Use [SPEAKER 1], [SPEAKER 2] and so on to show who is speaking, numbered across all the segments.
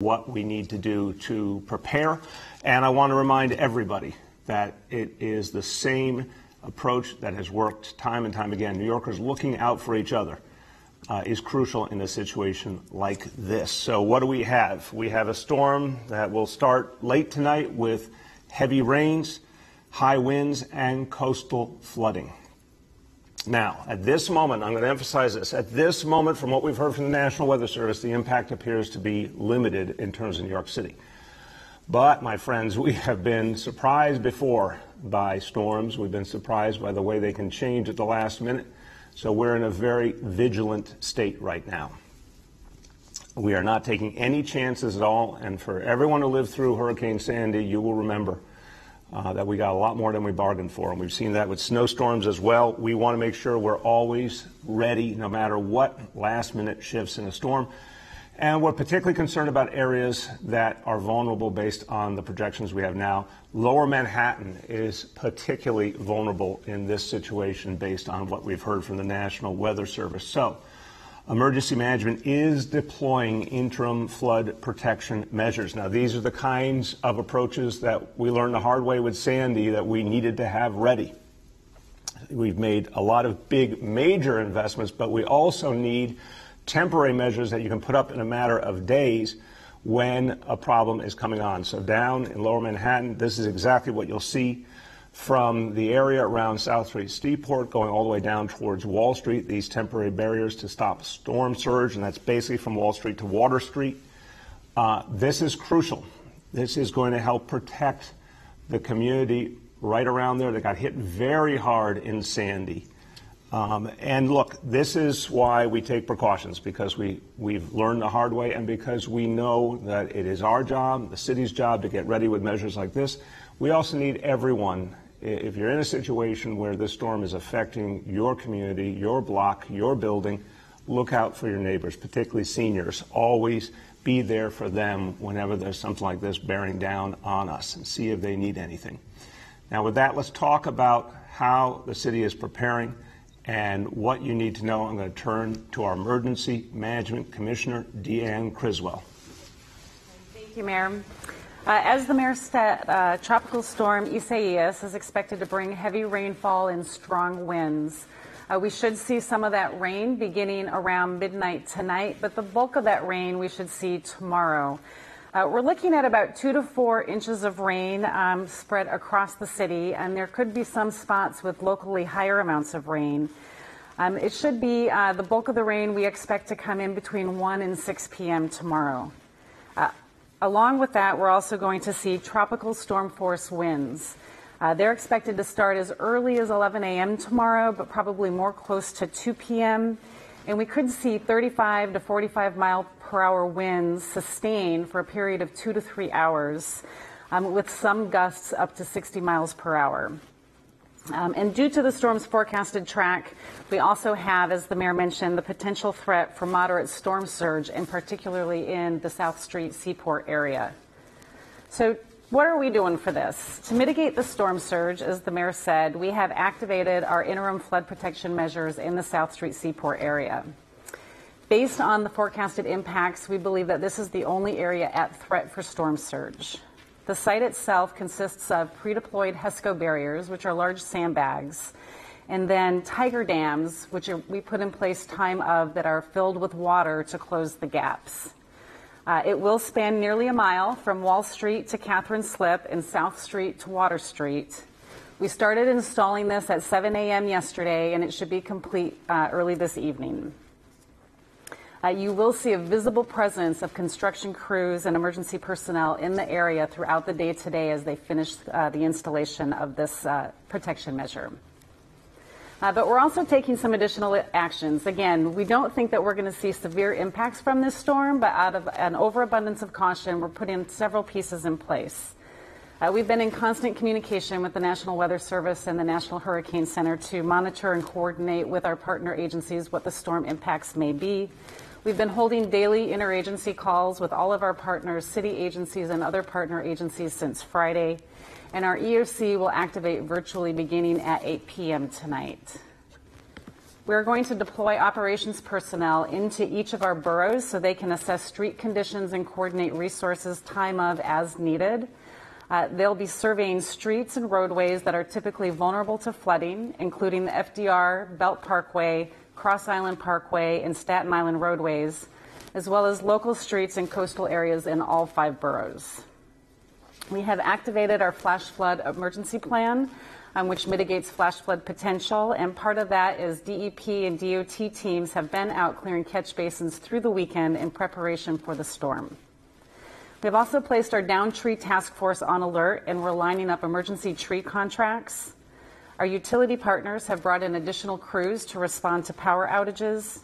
[SPEAKER 1] what we need to do to prepare. And I want to remind everybody that it is the same approach that has worked time and time again. New Yorkers looking out for each other is crucial in a situation like this. So what do we have? We have a storm that will start late tonight with heavy rains, high winds, and coastal flooding. Now, at this moment, I'm going to emphasize this, at this moment, from what we've heard from the National Weather Service, the impact appears to be limited in terms of New York City. But, my friends, we have been surprised before by storms. We've been surprised by the way they can change at the last minute. So we're in a very vigilant state right now. We are not taking any chances at all. And for everyone who lived through Hurricane Sandy, you will remember that we got a lot more than we bargained for. And we've seen that with snowstorms as well. We want to make sure we're always ready, no matter what last-minute shifts in a storm. And we're particularly concerned about areas that are vulnerable based on the projections we have now. Lower Manhattan is particularly vulnerable in this situation based on what we've heard from the National Weather Service. So, emergency management is deploying interim flood protection measures. Now, these are the kinds of approaches that we learned the hard way with Sandy that we needed to have ready. We've made a lot of big, major investments, but we also need temporary measures that you can put up in a matter of days when a problem is coming on. So down in Lower Manhattan, this is exactly what you'll see from the area around South Street Seaport going all the way down towards Wall Street, these temporary barriers to stop storm surge, and that's basically from Wall Street to Water Street. This is crucial. This is going to help protect the community right around there that got hit very hard in Sandy. And look, this is why we take precautions, because we've learned the hard way and because we know that it is our job, the city's job, to get ready with measures like this. We also need everyone, if you're in a situation where this storm is affecting your community, your block, your building, look out for your neighbors, particularly seniors. Always be there for them whenever there's something like this bearing down on us, and see if they need anything. Now with that, let's talk about how the city is preparing and what you need to know. I'm going to turn to our Emergency Management Commissioner, Deanne Criswell.
[SPEAKER 2] Thank you, Mayor. As the Mayor said, Tropical Storm Isaias is expected to bring heavy rainfall and strong winds. We should see some of that rain beginning around midnight tonight, but the bulk of that rain we should see tomorrow. We're looking at about 2 to 4 inches of rain spread across the city, and there could be some spots with locally higher amounts of rain. It should be the bulk of the rain we expect to come in between 1 and 6 p.m. tomorrow. Along with that, we're also going to see tropical storm force winds. They're expected to start as early as 11 a.m. tomorrow, but probably more close to 2 p.m. And we could see 35 to 45 mile per hour winds sustained for a period of 2 to 3 hours, with some gusts up to 60 miles per hour. And due to the storm's forecasted track, we also have, as the Mayor mentioned, the potential threat for moderate storm surge, and particularly in the South Street Seaport area. So what are we doing for this? To mitigate the storm surge, as the Mayor said, we have activated our interim flood protection measures in the South Street Seaport area. Based on the forecasted impacts, we believe that this is the only area at threat for storm surge. The site itself consists of pre-deployed HESCO barriers, which are large sandbags, and then tiger dams, which we put in place time of that are filled with water to close the gaps. It will span nearly a mile from Wall Street to Catherine Slip and South Street to Water Street. We started installing this at 7 a.m. yesterday, and it should be complete early this evening. You will see a visible presence of construction crews and emergency personnel in the area throughout the day today as they finish the installation of this protection measure. But we're also taking some additional actions. Again, we don't think that we're going to see severe impacts from this storm, but out of an overabundance of caution, we're putting several pieces in place. We've been in constant communication with the National Weather Service and the National Hurricane Center to monitor and coordinate with our partner agencies what the storm impacts may be. We've been holding daily interagency calls with all of our partners, city agencies, and other partner agencies since Friday. And our EOC will activate virtually beginning at 8 p.m. tonight. We're going to deploy operations personnel into each of our boroughs so they can assess street conditions and coordinate resources time of as needed. They'll be surveying streets and roadways that are typically vulnerable to flooding, including the FDR, Belt Parkway, Cross Island Parkway, and Staten Island roadways, as well as local streets and coastal areas in all 5 boroughs. We have activated our flash flood emergency plan, which mitigates flash flood potential, and part of that is DEP and DOT teams have been out clearing catch basins through the weekend in preparation for the storm. We've also placed our down tree task force on alert, and we're lining up emergency tree contracts. Our utility partners have brought in additional crews to respond to power outages.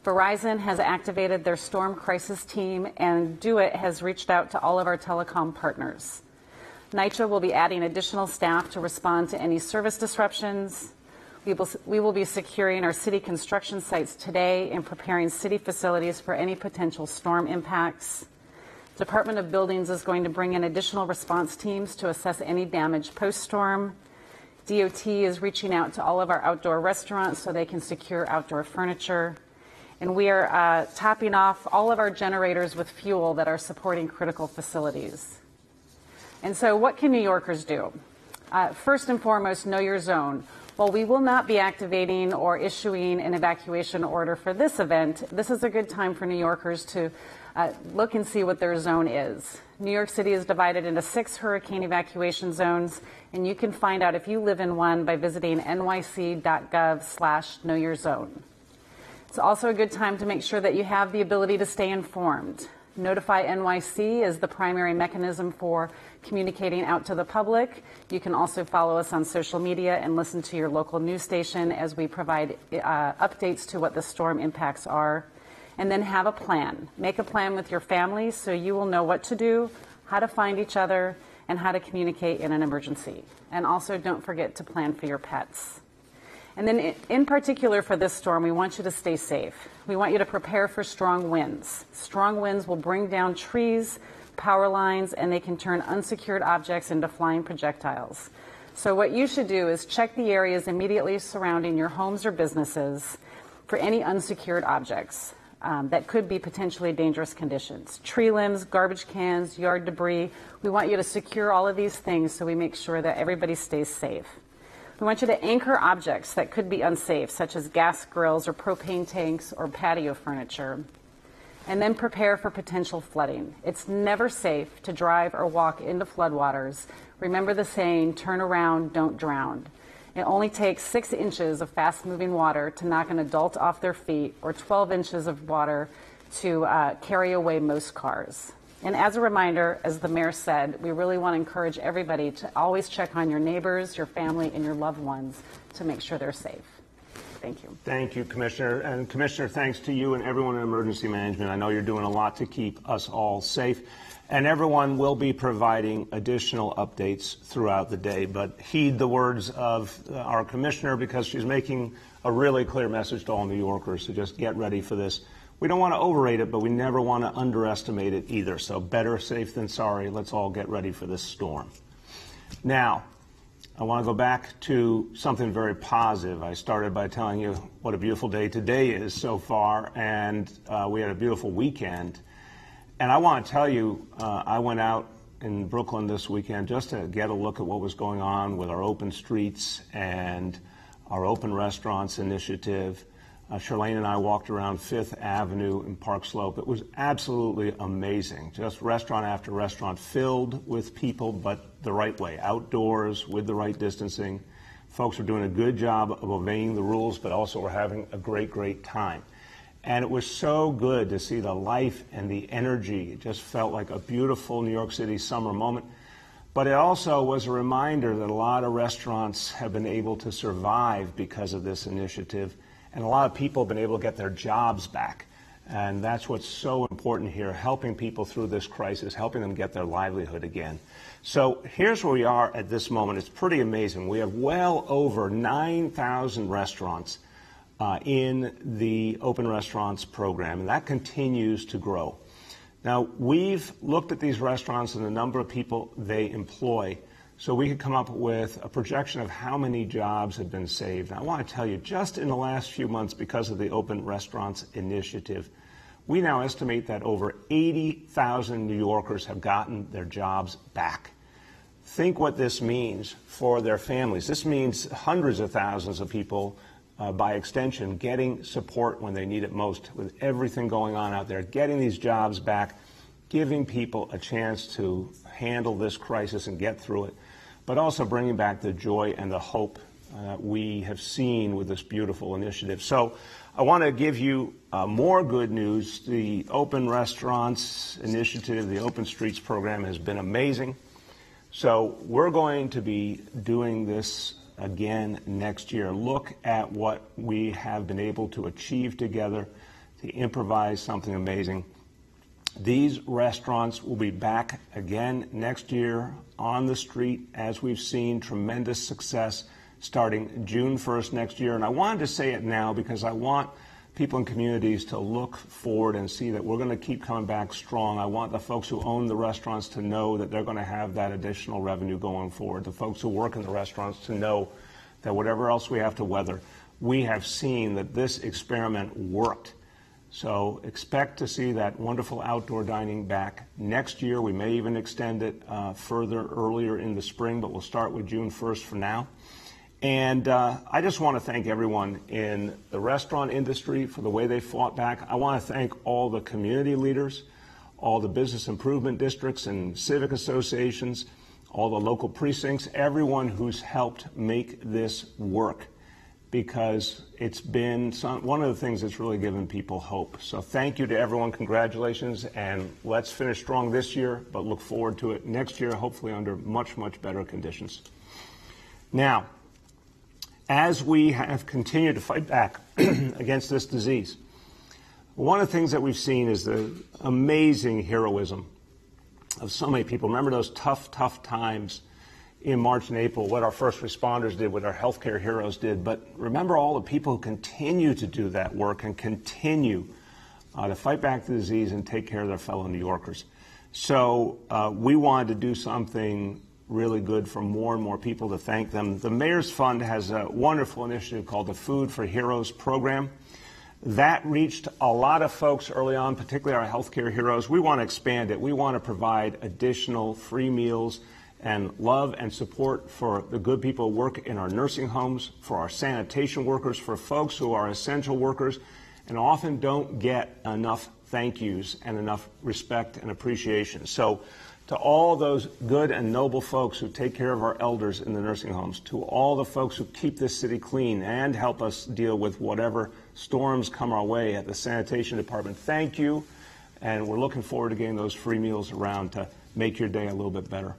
[SPEAKER 2] Verizon has activated their storm crisis team, and DoIT has reached out to all of our telecom partners. NYCHA will be adding additional staff to respond to any service disruptions. We will be securing our city construction sites today and preparing city facilities for any potential storm impacts. Department of Buildings is going to bring in additional response teams to assess any damage post-storm. DOT is reaching out to all of our outdoor restaurants so they can secure outdoor furniture. And we are topping off all of our generators with fuel that are supporting critical facilities. And so what can New Yorkers do? First and foremost, know your zone. While we will not be activating or issuing an evacuation order for this event, this is a good time for New Yorkers to look and see what their zone is. New York City is divided into 6 hurricane evacuation zones, and you can find out if you live in one by visiting nyc.gov/knowyourzone. It's also a good time to make sure that you have the ability to stay informed. Notify NYC is the primary mechanism for communicating out to the public. You can also follow us on social media and listen to your local news station as we provide updates to what the storm impacts are. And then have a plan. Make a plan with your family so you will know what to do, how to find each other, and how to communicate in an emergency. And also don't forget to plan for your pets. And then in particular for this storm, we want you to stay safe. We want you to prepare for strong winds. Strong winds will bring down trees, power lines, and they can turn unsecured objects into flying projectiles. So what you should do is check the areas immediately surrounding your homes or businesses for any unsecured objects that could be potentially dangerous conditions. Tree limbs, garbage cans, yard debris. We want you to secure all of these things so we make sure that everybody stays safe. We want you to anchor objects that could be unsafe, such as gas grills or propane tanks or patio furniture, and then prepare for potential flooding. It's never safe to drive or walk into floodwaters. Remember the saying, turn around, don't drown. It only takes 6 inches of fast-moving water to knock an adult off their feet, or 12 inches of water to carry away most cars. And as a reminder, as the mayor said, we really want to encourage everybody to always check on your neighbors, your family, and your loved ones to make sure they're safe. Thank you.
[SPEAKER 1] Thank you, Commissioner. And Commissioner, thanks to you and everyone in emergency management. I know you're doing a lot to keep us all safe. And everyone will be providing additional updates throughout the day. But heed the words of our Commissioner, because she's making a really clear message to all New Yorkers to just get ready for this. We don't want to overrate it, but we never want to underestimate it either. So better safe than sorry. Let's all get ready for this storm. Now, I want to go back to something very positive. I started by telling you what a beautiful day today is so far, and we had a beautiful weekend. And I want to tell you, I went out in Brooklyn this weekend just to get a look at what was going on with our open streets and our open restaurants initiative. Charlene and I walked around 5th Avenue in Park Slope. It was absolutely amazing. Just restaurant after restaurant filled with people, but the right way, outdoors with the right distancing. Folks were doing a good job of obeying the rules, but also were having a great, great time. And it was so good to see the life and the energy. It just felt like a beautiful New York City summer moment. But it also was a reminder that a lot of restaurants have been able to survive because of this initiative. And a lot of people have been able to get their jobs back. And that's what's so important here, helping people through this crisis, helping them get their livelihood again. So here's where we are at this moment. It's pretty amazing. We have well over 9,000 restaurants in the Open Restaurants program, and that continues to grow. Now, we've looked at these restaurants and the number of people they employ. so we could come up with a projection of how many jobs have been saved. And I want to tell you, just in the last few months, because of the Open Restaurants Initiative, we now estimate that over 80,000 New Yorkers have gotten their jobs back. Think what this means for their families. This means hundreds of thousands of people, by extension, getting support when they need it most, with everything going on out there, getting these jobs back, giving people a chance to handle this crisis and get through it, but also bringing back the joy and the hope we have seen with this beautiful initiative. So I want to give you more good news. The Open Restaurants Initiative, the Open Streets program has been amazing. So we're going to be doing this again next year. Look at what we have been able to achieve together to improvise something amazing. These restaurants will be back again next year on the street, as we've seen tremendous success starting June 1st next year. And I wanted to say it now because I want people in communities to look forward and see that we're going to keep coming back strong. I want the folks who own the restaurants to know that they're going to have that additional revenue going forward. The folks who work in the restaurants to know that whatever else we have to weather, we have seen that this experiment worked. So expect to see that wonderful outdoor dining back next year. We may even extend it further earlier in the spring, but we'll start with June 1st for now. And I just want to thank everyone in the restaurant industry for the way they fought back. I want to thank all the community leaders, all the business improvement districts and civic associations, all the local precincts, everyone who's helped make this work, because it's been one of the things that's really given people hope. So thank you to everyone. Congratulations. And let's finish strong this year, but look forward to it next year, hopefully under much, much better conditions. Now, as we have continued to fight back against this disease, one of the things that we've seen is the amazing heroism of so many people. Remember those tough times in March and April, what our first responders did, what our healthcare heroes did. But remember all the people who continue to do that work and continue to fight back the disease and take care of their fellow New Yorkers. So we wanted to do something really good for more and more people to thank them. The Mayor's Fund has a wonderful initiative called the Food for Heroes program. That reached a lot of folks early on, particularly our healthcare heroes. We want to expand it. We want to provide additional free meals and love and support for the good people who work in our nursing homes, for our sanitation workers, for folks who are essential workers and often don't get enough thank yous and enough respect and appreciation. So to all those good and noble folks who take care of our elders in the nursing homes, to all the folks who keep this city clean and help us deal with whatever storms come our way at the sanitation department, thank you. And we're looking forward to getting those free meals around to make your day a little bit better.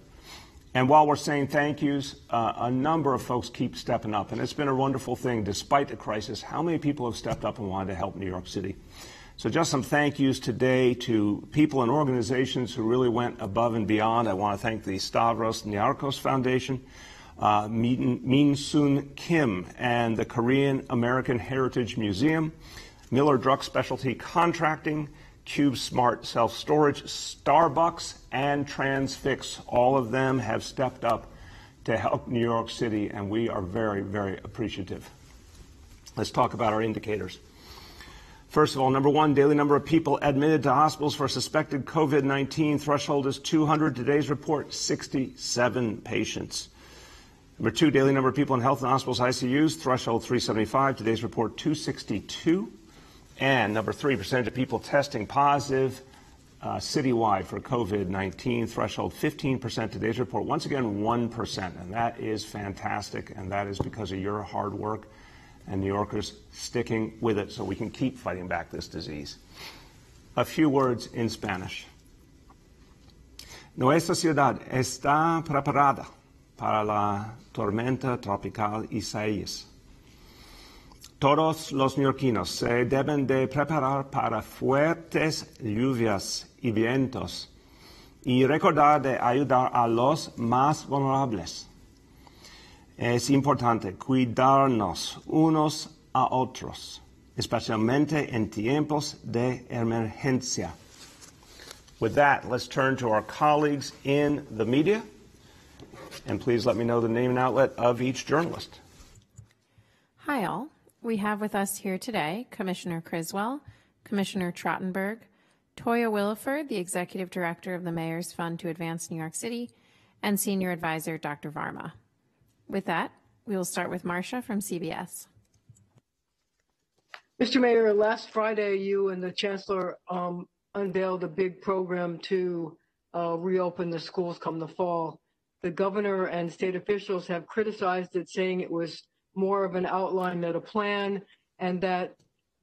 [SPEAKER 1] And while we're saying thank yous, a number of folks keep stepping up. And it's been a wonderful thing, despite the crisis, how many people have stepped up and wanted to help New York City. So just some thank yous today to people and organizations who really went above and beyond. I want to thank the Stavros Niarchos Foundation, Min Soon Kim and the Korean American Heritage Museum, Miller Drug Specialty Contracting, Cube Smart Self-Storage, Starbucks, and Transfix. All of them have stepped up to help New York City, and we are very, very appreciative. Let's talk about our indicators. First of all, number one, daily number of people admitted to hospitals for suspected COVID-19 threshold is 200. Today's report, 67 patients. Number two, daily number of people in health and hospitals ICUs, threshold 375. Today's report, 262. And number three, percentage of people testing positive citywide for COVID-19, threshold 15%. Today's report, once again, 1%. And that is fantastic. And that is because of your hard work and New Yorkers sticking with it so we can keep fighting back this disease. A few words in Spanish. Nuestra ciudad está preparada para la tormenta tropical Isaias. Todos los neoyorquinos se deben de preparar para fuertes lluvias y vientos y recordar de ayudar a los más vulnerables. Es importante cuidarnos unos a otros, especialmente en tiempos de emergencia. With that, let's turn to our colleagues in the media. And please let me know the name and outlet of each journalist.
[SPEAKER 3] Hi, all. We have with us here today Commissioner Criswell, Commissioner Trottenberg, Toya Williford, the Executive Director of the Mayor's Fund to Advance New York City, and Senior Advisor Dr. Varma. With that, we will start with Marcia from CBS.
[SPEAKER 4] Mr. Mayor, last Friday, you and the Chancellor unveiled a big program to reopen the schools come the fall. The governor and state officials have criticized it, saying it was more of an outline than a plan, and that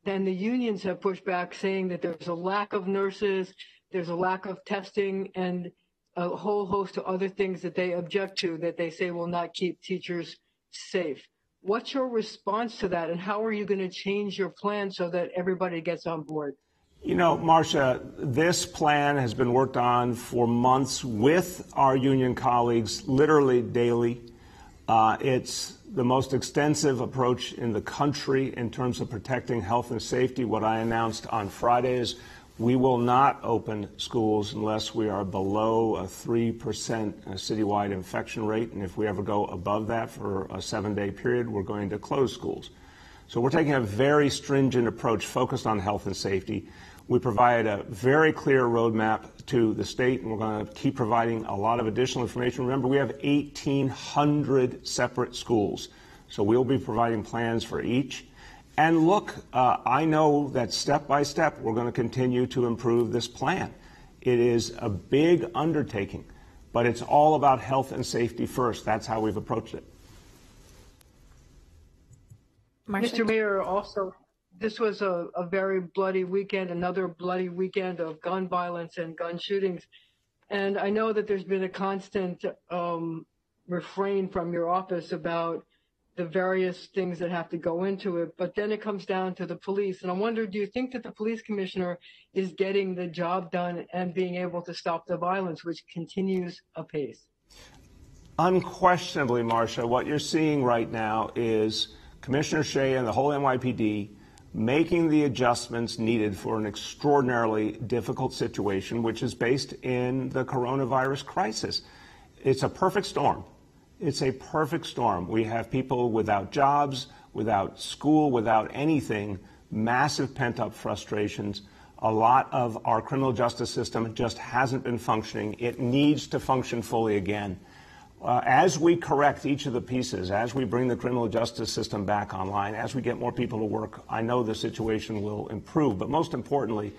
[SPEAKER 4] then the unions have pushed back, saying that there's a lack of nurses, there's a lack of testing, and a whole host of other things that they object to, that they say will not keep teachers safe. What's your response to that, and how are you going to change your plan so that everybody gets on board?
[SPEAKER 1] You know, Marcia, this plan has been worked on for months with our union colleagues, literally daily. It's the most extensive approach in the country in terms of protecting health and safety. What I announced on Friday is we will not open schools unless we are below a 3% citywide infection rate. And if we ever go above that for a 7-day period, we're going to close schools. So we're taking a very stringent approach focused on health and safety. We provide a very clear roadmap to the state, and we're going to keep providing a lot of additional information. Remember, we have 1,800 separate schools, so we'll be providing plans for each. And look, I know that step by step, we're going to continue to improve this plan. It is a big undertaking, but it's all about health and safety first. That's how we've approached it.
[SPEAKER 3] Marcia?
[SPEAKER 4] Mr. Mayor, also, this was a very bloody weekend, another bloody weekend of gun violence and gun shootings. And I know that there's been a constant refrain from your office about the various things that have to go into it, but then it comes down to the police. And I wonder, do you think that the police commissioner is getting the job done and being able to stop the violence, which continues apace?
[SPEAKER 1] Unquestionably, Marcia, what you're seeing right now is Commissioner Shea and the whole NYPD making the adjustments needed for an extraordinarily difficult situation, which is based in the coronavirus crisis. It's a perfect storm. It's a perfect storm. We have people without jobs, without school, without anything, massive pent-up frustrations. A lot of our criminal justice system just hasn't been functioning. It needs to function fully again. As we correct each of the pieces, as we bring the criminal justice system back online, as we get more people to work, I know the situation will improve. But most importantly,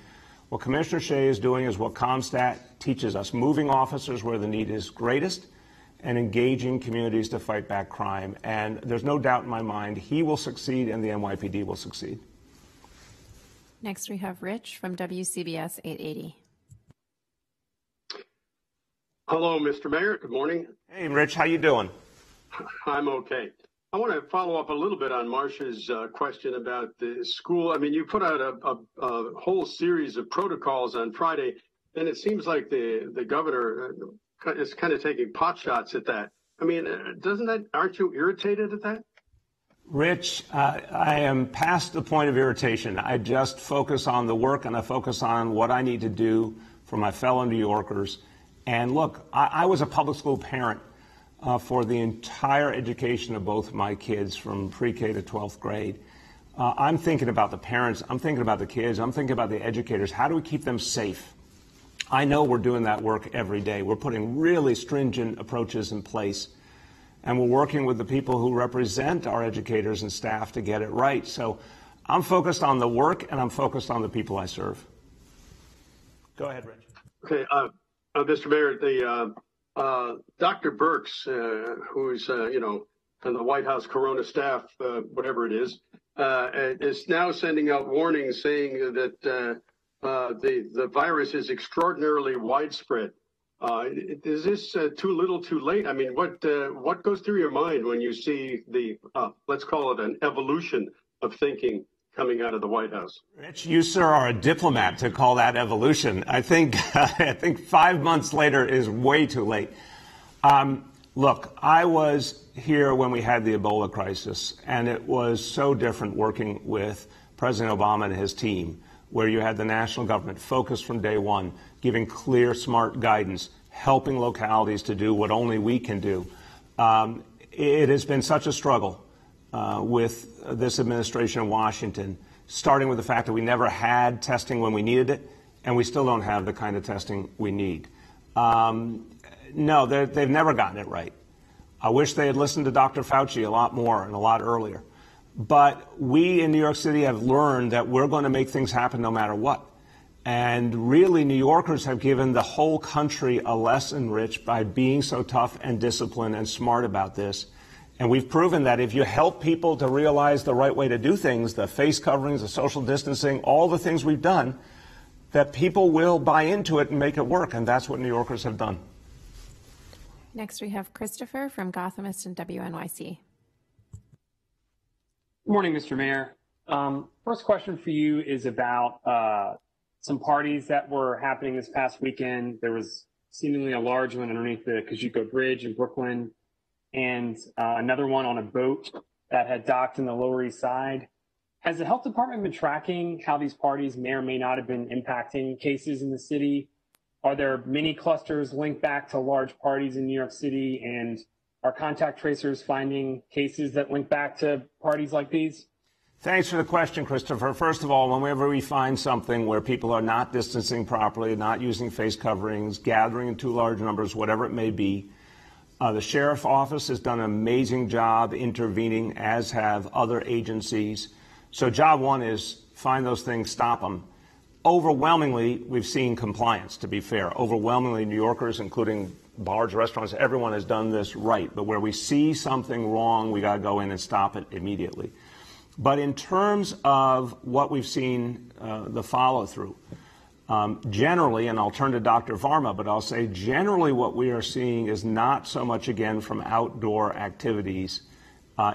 [SPEAKER 1] what Commissioner Shea is doing is what CompStat teaches us, moving officers where the need is greatest and engaging communities to fight back crime. And there's no doubt in my mind he will succeed and the NYPD will succeed.
[SPEAKER 3] Next, we have Rich from WCBS 880.
[SPEAKER 5] Hello, Mr. Mayor. Good morning.
[SPEAKER 1] Hey, Rich, how you doing?
[SPEAKER 5] I'm okay. I want to follow up a little bit on Marcia's question about the school. I mean, you put out a whole series of protocols on Friday, and it seems like the governor is kind of taking pot shots at that. I mean, aren't you irritated at that?
[SPEAKER 1] Rich, I am past the point of irritation. I just focus on the work and I focus on what I need to do for my fellow New Yorkers. And look, I was a public school parent for the entire education of both my kids from pre-K to 12th grade. I'm thinking about the parents. I'm thinking about the kids. I'm thinking about the educators. How do we keep them safe? I know we're doing that work every day. We're putting really stringent approaches in place. And we're working with the people who represent our educators and staff to get it right. So I'm focused on the work and I'm focused on the people I serve. Go ahead, Rich.
[SPEAKER 5] Okay, Mr. Mayor, Dr. Birx, who's, on the White House Corona staff, whatever it is now sending out warnings saying that the virus is extraordinarily widespread. Is this too little too late? I mean, what goes through your mind when you see the, let's call it an evolution of thinking coming out of the White House?
[SPEAKER 1] Rich, you, sir, are a diplomat to call that evolution. I think 5 months later is way too late. Look, I was here when we had the Ebola crisis, and it was so different working with President Obama and his team, where you had the national government focused from day one, giving clear, smart guidance, helping localities to do what only we can do. It has been such a struggle with this administration in Washington, starting with the fact that we never had testing when we needed it, and we still don't have the kind of testing we need. No, they've never gotten it right. I wish they had listened to Dr. Fauci a lot more and a lot earlier. But we in New York City have learned that we're going to make things happen no matter what. And really, New Yorkers have given the whole country a lesson, Rich, by being so tough and disciplined and smart about this. And we've proven that if you help people to realize the right way to do things, the face coverings, the social distancing, all the things we've done, that people will buy into it and make it work. And that's what New Yorkers have done.
[SPEAKER 3] Next, we have Christopher from Gothamist and WNYC.
[SPEAKER 6] Good morning, Mr. Mayor. First question for you is about some parties that were happening this past weekend. There was seemingly a large one underneath the Cojuco Bridge in Brooklyn, and another one on a boat that had docked in the Lower East Side. Has the health department been tracking how these parties may or may not have been impacting cases in the city? Are there many clusters linked back to large parties in New York City, and are contact tracers finding cases that link back to parties like these?
[SPEAKER 1] Thanks for the question, Christopher. First of all, whenever we find something where people are not distancing properly, not using face coverings, gathering in too large numbers, whatever it may be, the sheriff's office has done an amazing job intervening, as have other agencies. So job one is find those things, stop them. Overwhelmingly, we've seen compliance, to be fair. Overwhelmingly, New Yorkers, including bars, restaurants, everyone has done this right. But where we see something wrong, we got to go in and stop it immediately. But in terms of what we've seen, the follow-through, generally, and I'll turn to Dr. Varma, but I'll say generally what we are seeing is not so much, again, from outdoor activities.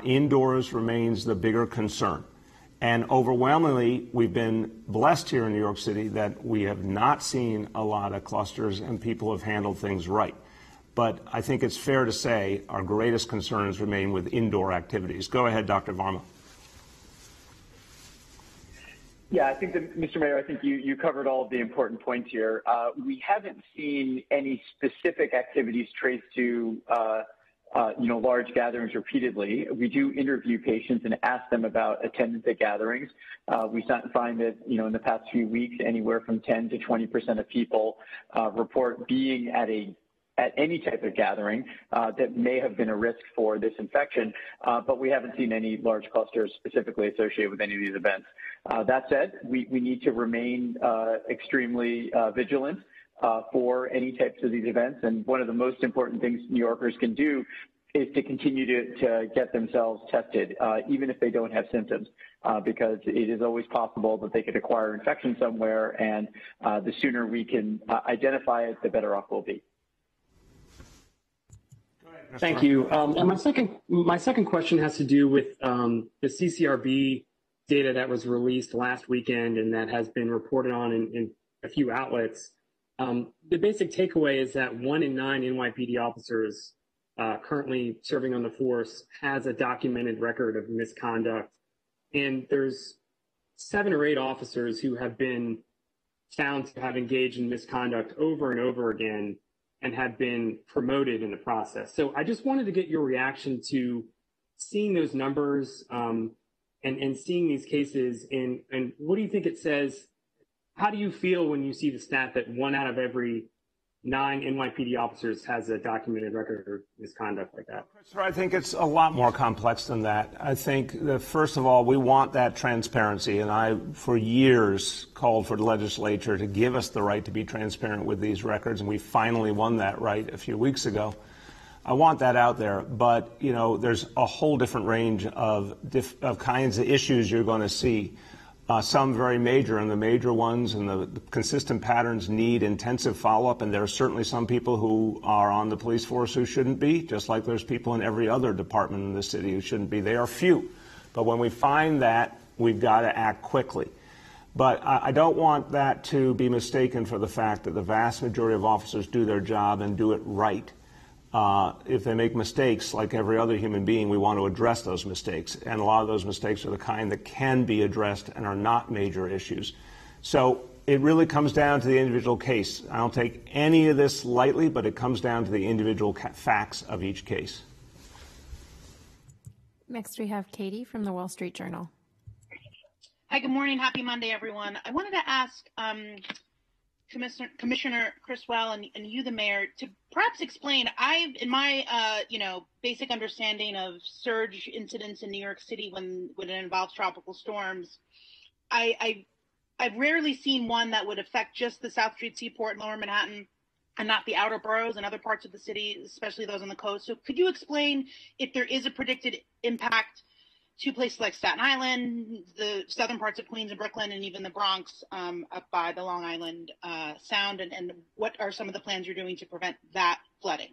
[SPEAKER 1] Indoors remains the bigger concern. And overwhelmingly, we've been blessed here in New York City that we have not seen a lot of clusters and people have handled things right. But I think it's fair to say our greatest concerns remain with indoor activities. Go ahead, Dr. Varma.
[SPEAKER 7] Yeah, I think that, Mr. Mayor, I think you covered all of the important points here. We haven't seen any specific activities traced to, large gatherings repeatedly. We do interview patients and ask them about attendance at gatherings. We find that, in the past few weeks, anywhere from 10 to 20% of people report being at any type of gathering that may have been a risk for this infection, but we haven't seen any large clusters specifically associated with any of these events. That said, we need to remain extremely vigilant for any types of these events, and one of the most important things New Yorkers can do is to continue to get themselves tested, even if they don't have symptoms, because it is always possible that they could acquire infection somewhere, and the sooner we can identify it, the better off we'll be.
[SPEAKER 6] Thank you. And my second question has to do with the CCRB data that was released last weekend and that has been reported on in a few outlets. The basic takeaway is that 1 in 9 NYPD officers currently serving on the force has a documented record of misconduct. And there's 7 or 8 officers who have been found to have engaged in misconduct over and over again and have been promoted in the process. So I just wanted to get your reaction to seeing those numbers and seeing these cases. And what do you think it says? How do you feel when you see the stat that 1 out of every 9 NYPD officers has a documented record of misconduct like that?
[SPEAKER 1] Sir, I think it's a lot more complex than that. I think that, first of all, we want that transparency. And I, for years, called for the legislature to give us the right to be transparent with these records. And we finally won that right a few weeks ago. I want that out there. But, there's a whole different range of kinds of issues you're going to see. Some very major, and the major ones and the consistent patterns need intensive follow-up, and there are certainly some people who are on the police force who shouldn't be, just like there's people in every other department in the city who shouldn't be. They are few. But when we find that, we've got to act quickly. But I don't want that to be mistaken for the fact that the vast majority of officers do their job and do it right. If they make mistakes, like every other human being, we want to address those mistakes. And a lot of those mistakes are the kind that can be addressed and are not major issues. So it really comes down to the individual case. I don't take any of this lightly, but it comes down to the individual facts of each case.
[SPEAKER 3] Next, we have Katie from the Wall Street Journal.
[SPEAKER 8] Hi, good morning. Happy Monday, everyone. I wanted to ask Commissioner Criswell and you, the mayor, to perhaps explain. In my basic understanding of surge incidents in New York City when it involves tropical storms, I've rarely seen one that would affect just the South Street Seaport and Lower Manhattan, and not the outer boroughs and other parts of the city, especially those on the coast. So could you explain if there is a predicted impact to places like Staten Island, the southern parts of Queens and Brooklyn, and even the Bronx up by the Long Island Sound, and what are some of the plans you're doing to prevent that flooding?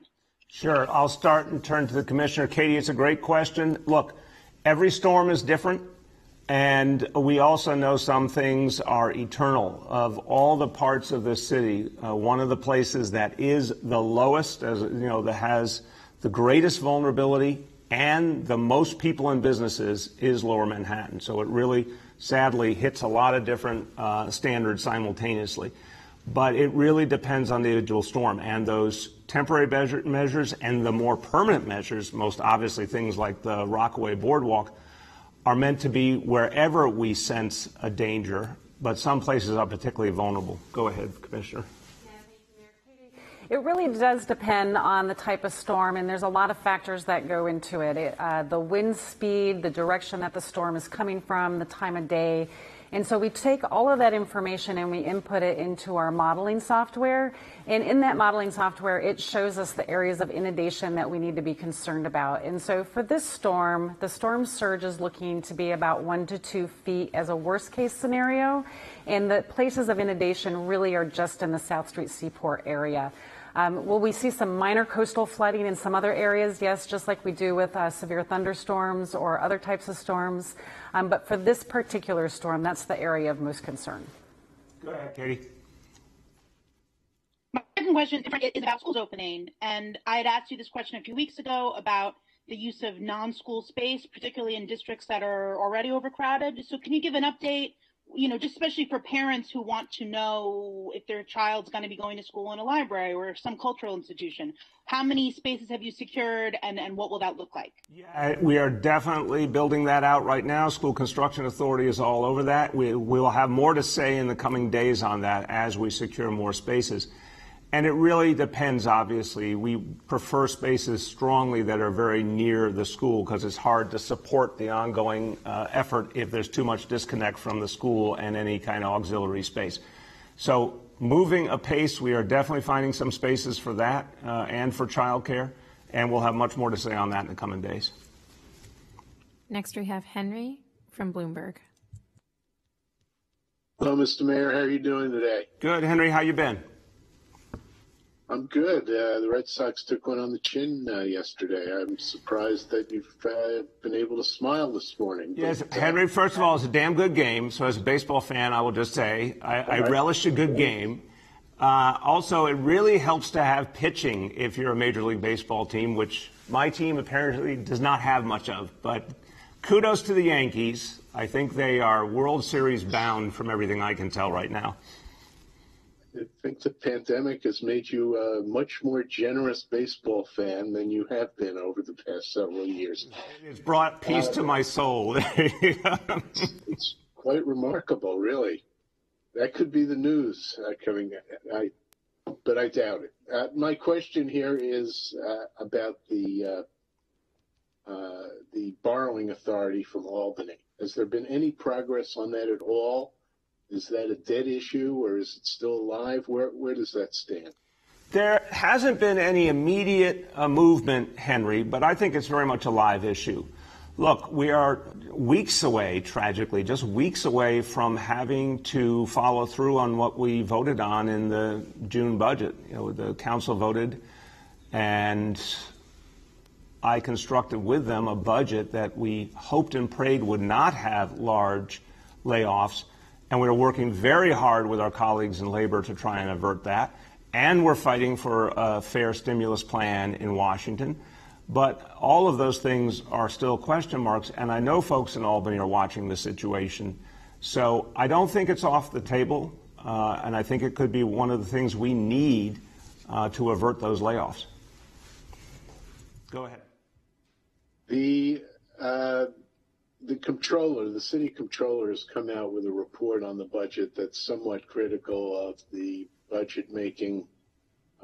[SPEAKER 1] Sure. I'll start and turn to the commissioner. Katie, it's a great question. Look, every storm is different, and we also know some things are eternal. Of all the parts of this city, one of the places that is the lowest, as you know, that has the greatest vulnerability and the most people and businesses is Lower Manhattan. So it really, sadly, hits a lot of different standards simultaneously. But it really depends on the individual storm, and those temporary measures and the more permanent measures, most obviously things like the Rockaway Boardwalk, are meant to be wherever we sense a danger, but some places are particularly vulnerable. Go ahead, Commissioner.
[SPEAKER 2] It really does depend on the type of storm, and there's a lot of factors that go into it. The wind speed, the direction that the storm is coming from, the time of day. And so we take all of that information and we input it into our modeling software. And in that modeling software, it shows us the areas of inundation that we need to be concerned about. And so for this storm, the storm surge is looking to be about 1 to 2 feet as a worst case scenario. And the places of inundation really are just in the South Street Seaport area. Will we see some minor coastal flooding in some other areas? Yes, just like we do with severe thunderstorms or other types of storms. But for this particular storm, that's the area of most concern.
[SPEAKER 1] Go ahead, Katie.
[SPEAKER 8] My second question is about schools opening. And I had asked you this question a few weeks ago about the use of non-school space, particularly in districts that are already overcrowded. So can you give an update, just especially for parents who want to know if their child's going to be going to school in a library or some cultural institution? How many spaces have you secured, and what will that look like?
[SPEAKER 1] Yeah, we are definitely building that out right now. School Construction Authority is all over that. We will have more to say in the coming days on that as we secure more spaces. And it really depends, obviously. We prefer spaces strongly that are very near the school because it's hard to support the ongoing effort if there's too much disconnect from the school and any kind of auxiliary space. So moving apace, we are definitely finding some spaces for that and for childcare, and we'll have much more to say on that in the coming days.
[SPEAKER 3] Next, we have Henry from Bloomberg.
[SPEAKER 9] Hello, Mr. Mayor. How are you doing today?
[SPEAKER 1] Good, Henry. How you been?
[SPEAKER 9] I'm good. The Red Sox took one on the chin yesterday. I'm surprised that you've been able to smile this morning.
[SPEAKER 1] Yes, Henry, first of all, it's a damn good game. So as a baseball fan, I will just say I relish a good game. Also, it really helps to have pitching if you're a Major League Baseball team, which my team apparently does not have much of. But kudos to the Yankees. I think they are World Series bound from everything I can tell right now.
[SPEAKER 9] I think the pandemic has made you a much more generous baseball fan than you have been over the past several years.
[SPEAKER 1] It's brought peace to my soul.
[SPEAKER 9] It's quite remarkable, really. That could be the news coming, but I doubt it. My question here is about the borrowing authority from Albany. Has there been any progress on that at all? Is that a dead issue, or is it still alive? Where does that stand?
[SPEAKER 1] There hasn't been any immediate movement, Henry, but I think it's very much a live issue. Look, we are weeks away, tragically, just weeks away from having to follow through on what we voted on in the June budget. The council voted, and I constructed with them a budget that we hoped and prayed would not have large layoffs. And we're working very hard with our colleagues in labor to try and avert that. And we're fighting for a fair stimulus plan in Washington. But all of those things are still question marks. And I know folks in Albany are watching the situation. So I don't think it's off the table. And I think it could be one of the things we need to avert those layoffs. Go ahead.
[SPEAKER 9] the city controller has come out with a report on the budget that's somewhat critical of the budget making.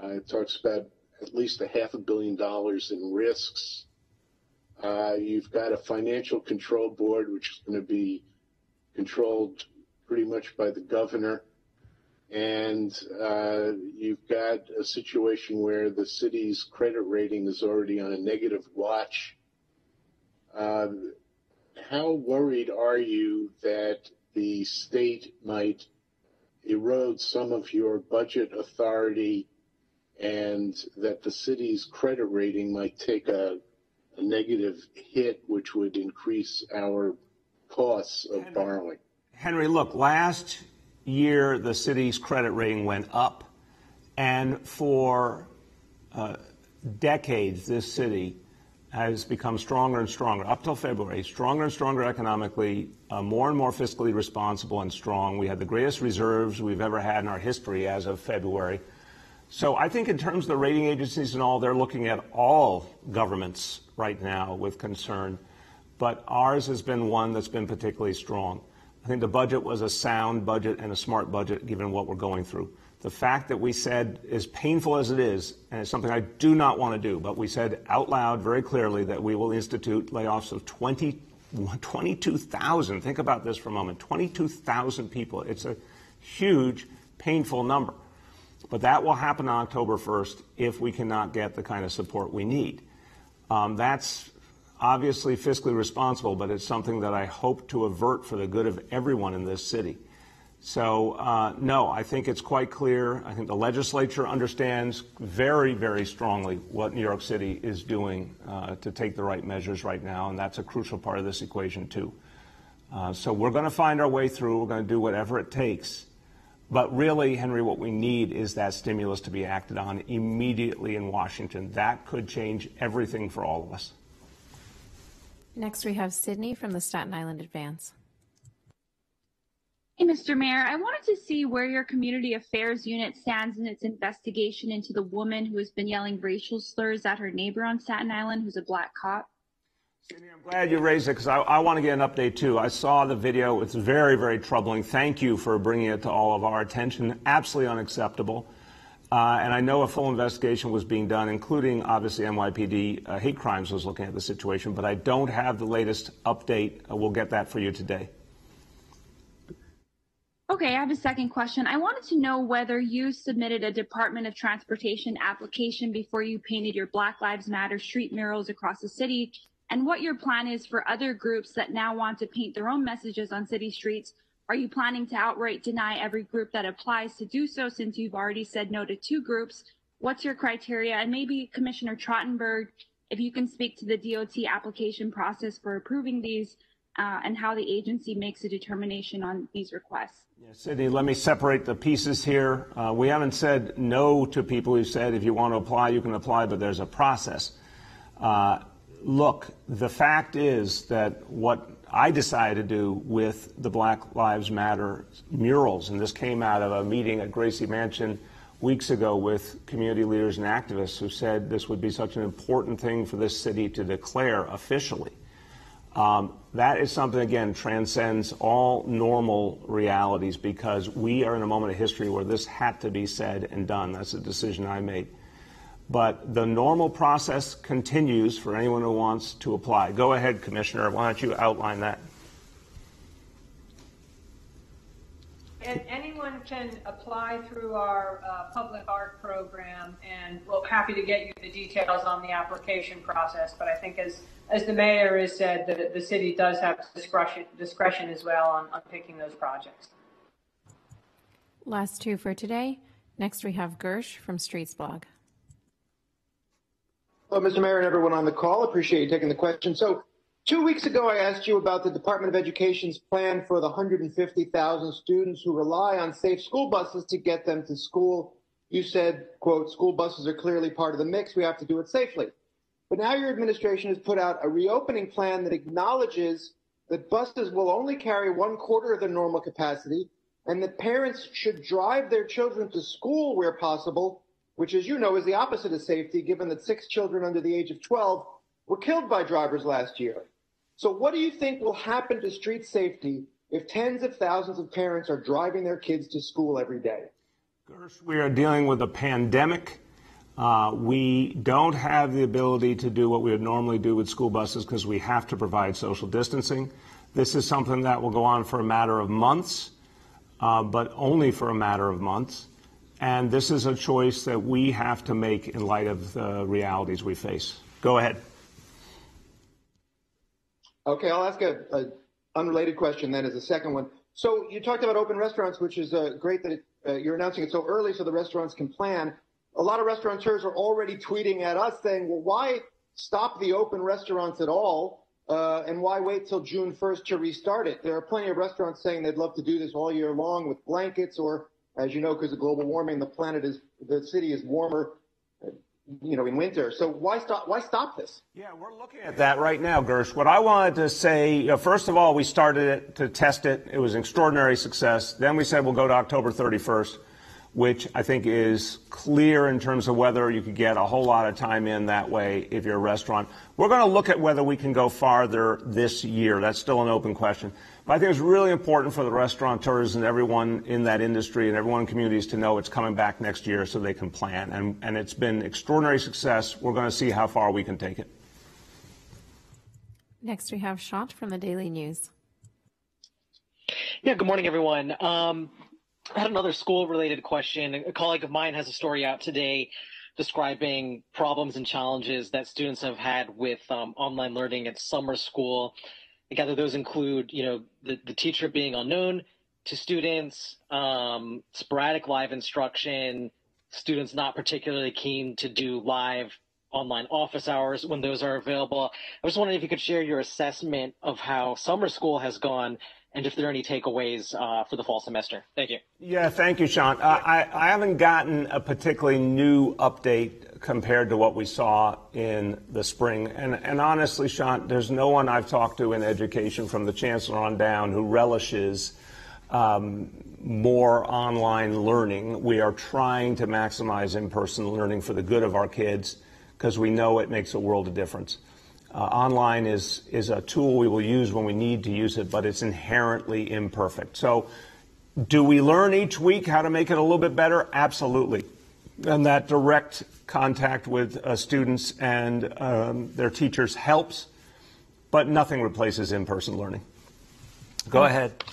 [SPEAKER 9] It talks about at least $500 million in risks. You've got a financial control board, which is going to be controlled pretty much by the governor. And you've got a situation where the city's credit rating is already on a negative watch. How worried are you that the state might erode some of your budget authority and that the city's credit rating might take a negative hit, which would increase our costs of borrowing?
[SPEAKER 1] Henry, look, last year the city's credit rating went up, and for decades this city has become stronger and stronger, up till February, stronger and stronger economically, more and more fiscally responsible and strong. We had the greatest reserves we've ever had in our history as of February. So I think in terms of the rating agencies and all, they're looking at all governments right now with concern, but ours has been one that's been particularly strong. I think the budget was a sound budget and a smart budget given what we're going through. The fact that we said, as painful as it is, and it's something I do not want to do, but we said out loud very clearly that we will institute layoffs of 22,000. Think about this for a moment. 22,000 people. It's a huge, painful number. But that will happen on October 1st if we cannot get the kind of support we need. That's obviously fiscally responsible, but it's something that I hope to avert for the good of everyone in this city. So, no, I think it's quite clear. I think the legislature understands very, very strongly what New York City is doing to take the right measures right now, and that's a crucial part of this equation, too. So we're going to find our way through. We're going to do whatever it takes. But really, Henry, what we need is that stimulus to be acted on immediately in Washington. That could change everything for all of us.
[SPEAKER 3] Next, we have Sydney from the Staten Island Advance.
[SPEAKER 10] Hey, Mr. Mayor, I wanted to see where your community affairs unit stands in its investigation into the woman who has been yelling racial slurs at her neighbor on Staten Island, who's a black cop.
[SPEAKER 1] Sydney, I'm glad you raised it because I want to get an update, too. I saw the video. It's very, very troubling. Thank you for bringing it to all of our attention. Absolutely unacceptable. And I know a full investigation was being done, including, obviously, NYPD hate crimes was looking at the situation. But I don't have the latest update. We'll get that for you today.
[SPEAKER 10] Okay, I have a second question. I wanted to know whether you submitted a Department of Transportation application before you painted your Black Lives Matter street murals across the city, and what your plan is for other groups that now want to paint their own messages on city streets. Are you planning to outright deny every group that applies to do so, since you've already said no to 2 groups? What's your criteria? And maybe Commissioner Trottenberg, if you can speak to the DOT application process for approving these and how the agency makes a determination on these requests.
[SPEAKER 1] Yeah, Sydney, let me separate the pieces here. We haven't said no to people. We've said if you want to apply, you can apply, but there's a process. Look, the fact is that what I decided to do with the Black Lives Matter murals, and this came out of a meeting at Gracie Mansion weeks ago with community leaders and activists who said this would be such an important thing for this city to declare officially. That is something, again, transcends all normal realities because we are in a moment of history where this had to be said and done. That's a decision I made. But the normal process continues for anyone who wants to apply. Go ahead, Commissioner. Why don't you outline that?
[SPEAKER 11] And anyone can apply through our public art program, and we're happy to get you the details on the application process. But I think as the mayor has said, that the city does have discretion as well on picking those projects.
[SPEAKER 3] Last 2 for today. Next, we have Gersh from Streets Blog.
[SPEAKER 12] Hello, Mr. Mayor and everyone on the call. Appreciate you taking the question. So 2 weeks ago, I asked you about the Department of Education's plan for the 150,000 students who rely on safe school buses to get them to school. You said, quote, school buses are clearly part of the mix. We have to do it safely. But now your administration has put out a reopening plan that acknowledges that buses will only carry 1/4 of their normal capacity and that parents should drive their children to school where possible, which, as you know, is the opposite of safety, given that 6 children under the age of 12 were killed by drivers last year. So what do you think will happen to street safety if tens of thousands of parents are driving their kids to school every day?
[SPEAKER 1] Gersh, we are dealing with a pandemic. We don't have the ability to do what we would normally do with school buses because we have to provide social distancing. This is something that will go on for a matter of months, but only for a matter of months. And this is a choice that we have to make in light of the realities we face. Go ahead.
[SPEAKER 12] Okay, I'll ask a unrelated question then as a second one. So you talked about open restaurants, which is great that you're announcing it so early so the restaurants can plan. A lot of restaurateurs are already tweeting at us saying, well, why stop the open restaurants at all? And why wait till June 1st to restart it? There are plenty of restaurants saying they'd love to do this all year long with blankets, or, as you know, because of global warming, the city is warmer, in winter. So why stop this?
[SPEAKER 1] Yeah, we're looking at that right now, Gersh. What I wanted to say, first of all, we started it to test it. It was an extraordinary success. Then we said we'll go to October 31st, which I think is clear in terms of whether you could get a whole lot of time in that way if you're a restaurant. We're going to look at whether we can go farther this year. That's still an open question. But I think it's really important for the restaurateurs and everyone in that industry and everyone in communities to know it's coming back next year so they can plan. And it's been extraordinary success. We're going to see how far we can take it.
[SPEAKER 3] Next, we have Shant from the Daily News.
[SPEAKER 13] Yeah, good morning, everyone. I had another school-related question. A colleague of mine has a story out today describing problems and challenges that students have had with online learning at summer school. I gather those include, the teacher being unknown to students, sporadic live instruction, students not particularly keen to do live online office hours when those are available. I was wondering if you could share your assessment of how summer school has gone and if there are any takeaways for the fall semester. Thank you.
[SPEAKER 1] Yeah, thank you, Sean. I haven't gotten a particularly new update compared to what we saw in the spring. And honestly, Sean, there's no one I've talked to in education from the chancellor on down who relishes more online learning. We are trying to maximize in-person learning for the good of our kids because we know it makes a world of difference. Online is a tool we will use when we need to use it, but it's inherently imperfect. So do we learn each week how to make it a little bit better? Absolutely. And that direct contact with students and their teachers helps, but nothing replaces in-person learning. Go ahead.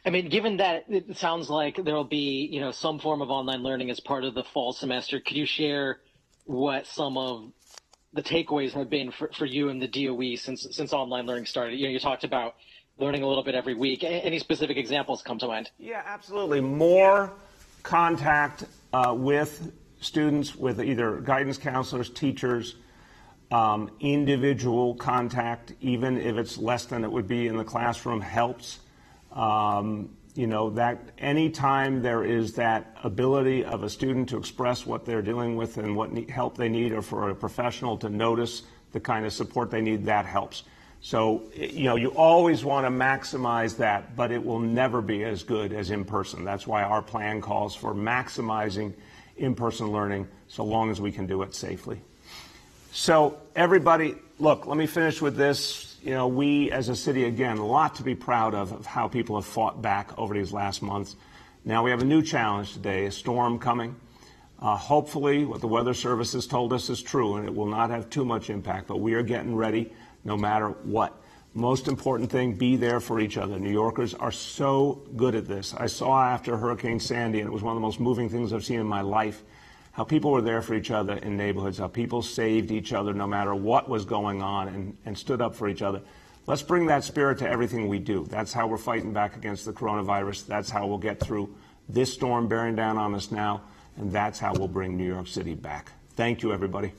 [SPEAKER 13] I mean, given that it sounds like there will be, some form of online learning as part of the fall semester, could you share what some of the takeaways have been for you and the DOE since online learning started? You talked about learning a little bit every week. Any specific examples come to mind?
[SPEAKER 1] Yeah, absolutely. More contact with students, with either guidance counselors, teachers, individual contact, even if it's less than it would be in the classroom, helps. That anytime there is that ability of a student to express what they're dealing with and what help they need, or for a professional to notice the kind of support they need, that helps. So, you always want to maximize that, but it will never be as good as in person. That's why our plan calls for maximizing in-person learning so long as we can do it safely. So everybody, look, let me finish with this. We as a city, again, a lot to be proud of how people have fought back over these last months. Now we have a new challenge today, a storm coming. Hopefully what the Weather Service has told us is true and it will not have too much impact, but we are getting ready no matter what. Most important thing, be there for each other. New Yorkers are so good at this. I saw after Hurricane Sandy, and it was one of the most moving things I've seen in my life, how people were there for each other in neighborhoods, how people saved each other no matter what was going on and stood up for each other. Let's bring that spirit to everything we do. That's how we're fighting back against the coronavirus. That's how we'll get through this storm bearing down on us now, and that's how we'll bring New York City back. Thank you, everybody.